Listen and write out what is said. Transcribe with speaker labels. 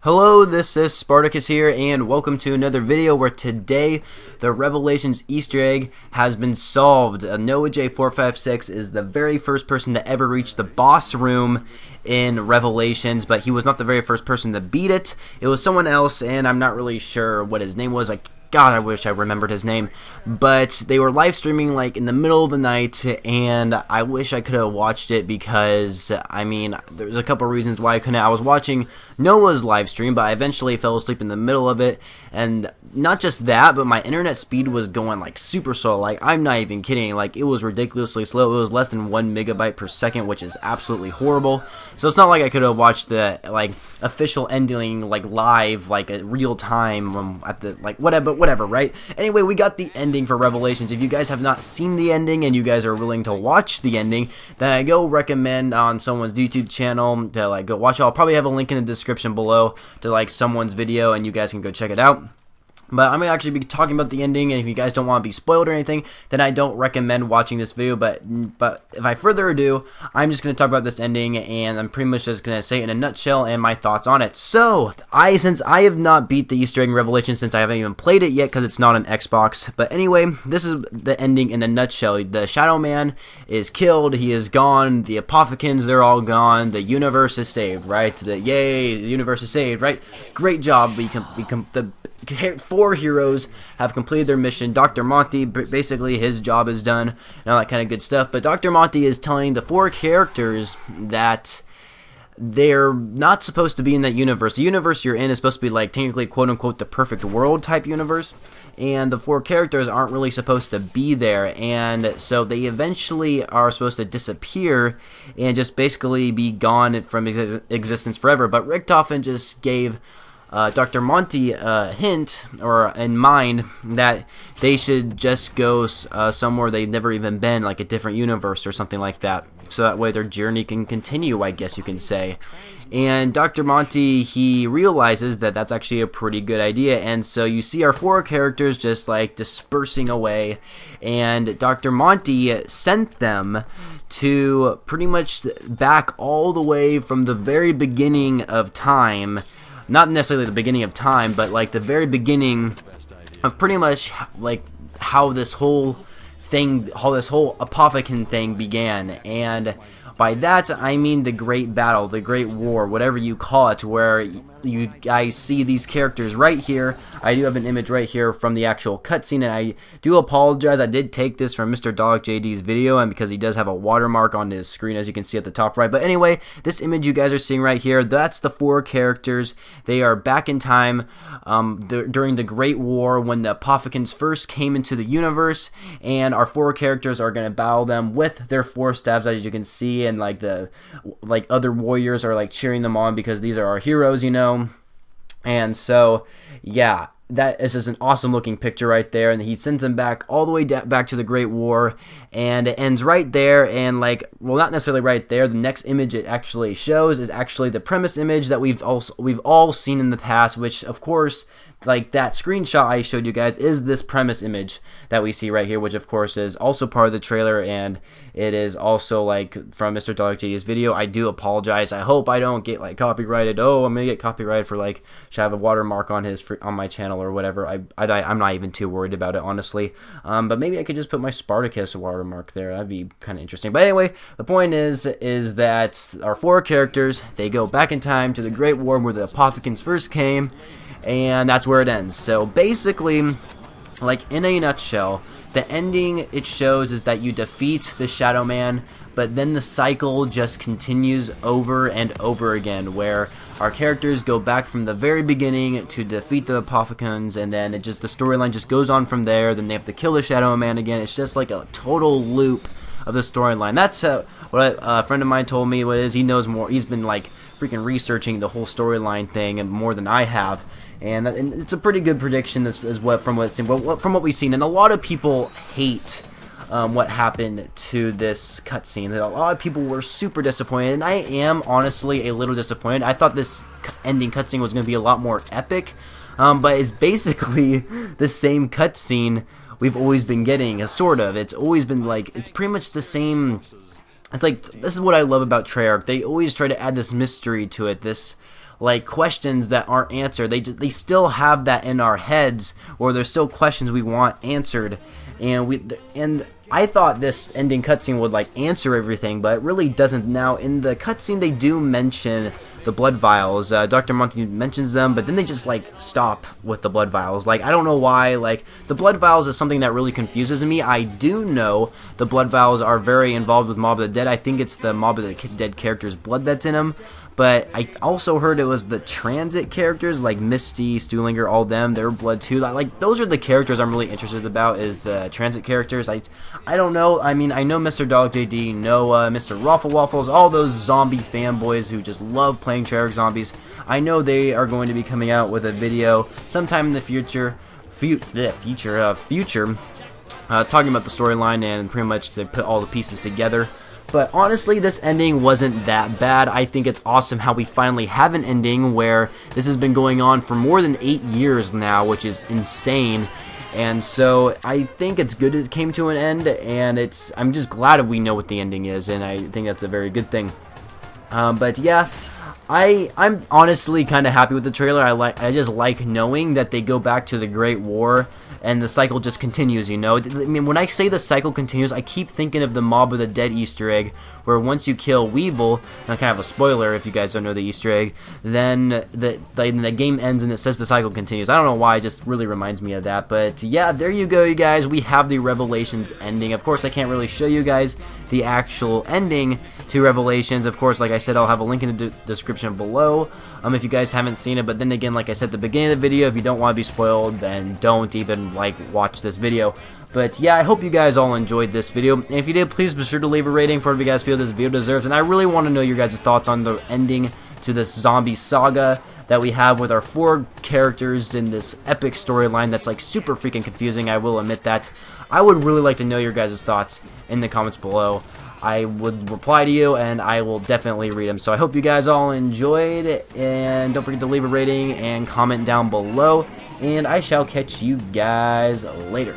Speaker 1: Hello, this is Spartacus here, and welcome to another video where today the Revelations Easter egg has been solved. Noah J456 is the very first person to ever reach the boss room in Revelations, but he was not the very first person to beat it. It was someone else, and I'm not really sure what his name was. God, I wish I remembered his name. But they were live streaming like in the middle of the night, and I wish I could have watched it because, I mean, there's a couple reasons why I couldn't. I was watching Noah's live stream, but I eventually fell asleep in the middle of it. And not just that, but my internet speed was going like super slow. Like, I'm not even kidding. Like, it was ridiculously slow. It was less than 1 megabyte per second, which is absolutely horrible. So it's not like I could have watched the like official ending like live, like at real time at the like whatever, right? Anyway, we got the ending for Revelations. If you guys have not seen the ending and you guys are willing to watch the ending, then I go recommend on someone's YouTube channel to like go watch it. I'll probably have a link in the description below to like someone's video, and you guys can go check it out. But I'm going to actually be talking about the ending, and if you guys don't want to be spoiled or anything, then I don't recommend watching this video. But if I further ado, I'm just going to talk about this ending, and I'm pretty much just going to say it in a nutshell and my thoughts on it. So, since I have not beat the Easter egg in Revelation, since I haven't even played it yet because it's not on Xbox. But anyway, this is the ending in a nutshell. The Shadow Man is killed, he is gone, the Apothicans, they're all gone, the universe is saved, right? Yay, the universe is saved, right? Great job, the 4 heroes have completed their mission. Dr. Monty, basically his job is done and all that kind of good stuff. But Dr. Monty is telling the 4 characters that they're not supposed to be in that universe. The universe you're in is supposed to be like technically quote-unquote the perfect world type universe. And the 4 characters aren't really supposed to be there. And so they eventually are supposed to disappear and just basically be gone from existence forever. But Richtofen just gave Dr. Monty a hint, or in mind, that they should just go somewhere they've never even been, like a different universe or something like that. So that way their journey can continue, I guess you can say. And Dr. Monty, he realizes that that's actually a pretty good idea. And so you see our 4 characters just like dispersing away. And Dr. Monty sent them to pretty much back all the way from the very beginning of time. Not necessarily the beginning of time, but like the very beginning of pretty much like how this whole Apothican thing began. And by that I mean the Great Battle, the Great War, whatever you call it, where you guys see these characters right here. I do have an image right here from the actual cutscene, and I do apologize. I did take this from Mr. Dog JD's video, and because he does have a watermark on his screen, as you can see at the top right. But anyway, this image you guys are seeing right here, that's the 4 characters. They are back in time during the Great War when the Apothicans first came into the universe, and our 4 characters are going to battle them with their 4 staves, as you can see, and like other warriors are like cheering them on because these are our heroes, you know. And so, yeah, that is just an awesome looking picture right there. And he sends them back all the way back to the Great War, and it ends right there. And like, well, not necessarily right there. The next image it actually shows is actually the premise image that we've all seen in the past, which of course, like that screenshot I showed you guys is this premise image that we see right here, which of course is also part of the trailer, and it is also like from Mr. Dog JD's video. I do apologize. I hope I don't get like copyrighted. Oh, I'm gonna get copyrighted for like should have a watermark on my channel or whatever. I'm not even too worried about it, honestly. But maybe I could just put my Spartacus watermark there. That'd be kind of interesting. But anyway, the point is that our 4 characters, they go back in time to the Great War where the Apothicans first came. And that's where it ends. So basically, like in a nutshell, the ending it shows is that you defeat the Shadow Man, but then the cycle just continues over and over again, where our characters go back from the very beginning to defeat the Apothicans, and then the storyline just goes on from there. Then they have to kill the Shadow Man again. It's just like a total loop of the storyline. That's what a friend of mine told me. What is, he knows more. He's been like freaking researching the whole storyline thing and more than I have. And it's a pretty good prediction from what we've seen. And a lot of people hate what happened to this cutscene. A lot of people were super disappointed, and I am honestly a little disappointed. I thought this ending cutscene was going to be a lot more epic, but it's basically the same cutscene we've always been getting. Sort of. It's always been like, it's pretty much the same. It's like, this is what I love about Treyarch. They always try to add this mystery to it, this like questions that aren't answered. They still have that in our heads, or there's still questions we want answered, and I thought this ending cutscene would like answer everything, but it really doesn't. Now in the cutscene they do mention the blood vials. Dr. Monty mentions them, but then they just like stop with the blood vials. Like I don't know why. Like the blood vials is something that really confuses me. I do know the blood vials are very involved with Mob of the Dead. I think it's the Mob of the Dead character's blood that's in them. But I also heard it was the transit characters like Misty, Stuhlinger, all them, their blood too. Like those are the characters I'm really interested about, is the transit characters. I don't know. I mean, I know Mr. Dog JD, Noah, Mr. Raffle Waffles, all those zombie fanboys who just love playing Treyarch zombies. I know they are going to be coming out with a video sometime in the future, talking about the storyline and pretty much to put all the pieces together. But honestly, this ending wasn't that bad. I think it's awesome how we finally have an ending where this has been going on for more than 8 years now, which is insane. And so I think it's good it came to an end, and I'm just glad we know what the ending is, and I think that's a very good thing. But yeah, I'm honestly kind of happy with the trailer. I just like knowing that they go back to the Great War and the cycle just continues, you know. I mean, when I say the cycle continues, I keep thinking of the Mob of the Dead Easter egg, where once you kill Weevil, and kind of a spoiler if you guys don't know the Easter egg, then the game ends and it says the cycle continues. I don't know why, it just really reminds me of that. But yeah, there you go, you guys. We have the Revelations ending. Of course, I can't really show you guys the actual ending to Revelations. Of course, like I said, I'll have a link in the description below if you guys haven't seen it. But then again, like I said at the beginning of the video, if you don't want to be spoiled, then don't even like watch this video. But yeah, I hope you guys all enjoyed this video, and if you did, please be sure to leave a rating for whatever you guys feel this video deserves. And I really want to know your guys' thoughts on the ending to this zombie saga that we have with our 4 characters in this epic storyline that's like super freaking confusing. I will admit that. I would really like to know your guys' thoughts in the comments below. I would reply to you, and I will definitely read them. So I hope you guys all enjoyed, and don't forget to leave a rating and comment down below, and I shall catch you guys later.